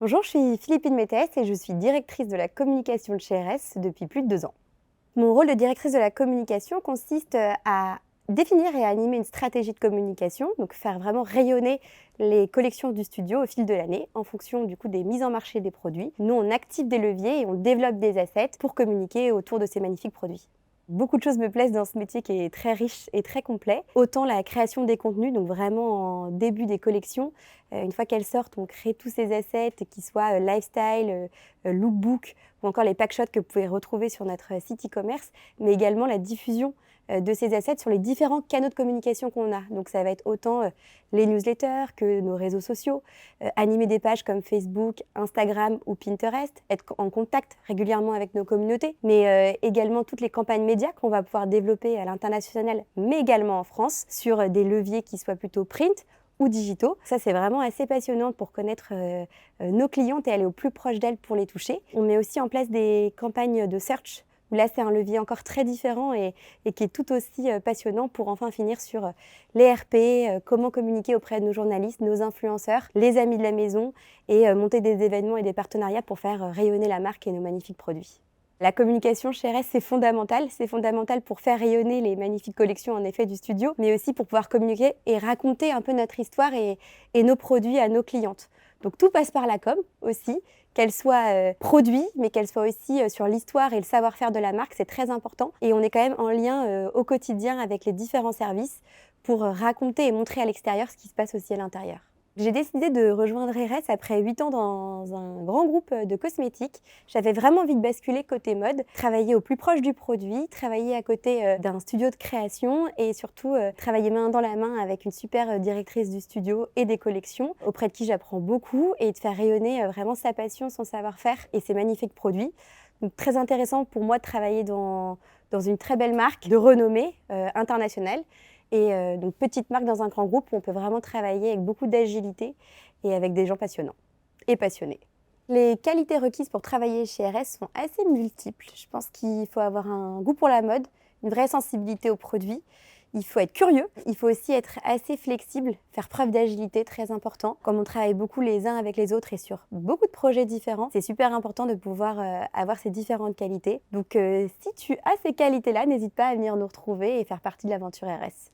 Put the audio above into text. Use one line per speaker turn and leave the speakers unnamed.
Bonjour, je suis Philippine Métès et je suis directrice de la communication de chez RS depuis plus de 2 ans. Mon rôle de directrice de la communication consiste à définir et à animer une stratégie de communication, donc faire vraiment rayonner les collections du studio au fil de l'année en fonction du coup des mises en marché des produits. Nous, on active des leviers et on développe des assets pour communiquer autour de ces magnifiques produits. Beaucoup de choses me plaisent dans ce métier qui est très riche et très complet. Autant la création des contenus, donc vraiment en début des collections, une fois qu'elles sortent, on crée tous ces assets, qu'ils soient lifestyle, lookbook ou encore les packshots que vous pouvez retrouver sur notre site e-commerce, mais également la diffusion de ces assets sur les différents canaux de communication qu'on a. Donc ça va être autant les newsletters que nos réseaux sociaux, animer des pages comme Facebook, Instagram ou Pinterest, être en contact régulièrement avec nos communautés, mais également toutes les campagnes médias qu'on va pouvoir développer à l'international, mais également en France, sur des leviers qui soient plutôt print ou digitaux. Ça, c'est vraiment assez passionnant pour connaître nos clientes et aller au plus proche d'elles pour les toucher. On met aussi en place des campagnes de search où là, c'est un levier encore très différent et qui est tout aussi passionnant pour enfin finir sur les RP, comment communiquer auprès de nos journalistes, nos influenceurs, les amis de la maison et monter des événements et des partenariats pour faire rayonner la marque et nos magnifiques produits. La communication chez RS, c'est fondamental pour faire rayonner les magnifiques collections en effet du studio, mais aussi pour pouvoir communiquer et raconter un peu notre histoire et nos produits à nos clientes. Donc tout passe par la com aussi, qu'elle soit produit, mais qu'elle soit aussi sur l'histoire et le savoir-faire de la marque, c'est très important. Et on est quand même en lien au quotidien avec les différents services pour raconter et montrer à l'extérieur ce qui se passe aussi à l'intérieur. J'ai décidé de rejoindre RS après 8 ans dans un grand groupe de cosmétiques. J'avais vraiment envie de basculer côté mode, travailler au plus proche du produit, travailler à côté d'un studio de création et surtout travailler main dans la main avec une super directrice du studio et des collections auprès de qui j'apprends beaucoup et de faire rayonner vraiment sa passion, son savoir-faire et ses magnifiques produits. Donc, très intéressant pour moi de travailler dans une très belle marque de renommée internationale. Et donc petite marque dans un grand groupe où on peut vraiment travailler avec beaucoup d'agilité et avec des gens passionnants et passionnés. Les qualités requises pour travailler chez RS sont assez multiples. Je pense qu'il faut avoir un goût pour la mode, une vraie sensibilité aux produits. Il faut être curieux, il faut aussi être assez flexible, faire preuve d'agilité, très important. Comme on travaille beaucoup les uns avec les autres et sur beaucoup de projets différents, c'est super important de pouvoir avoir ces différentes qualités. Donc si tu as ces qualités-là, n'hésite pas à venir nous retrouver et faire partie de l'aventure RS.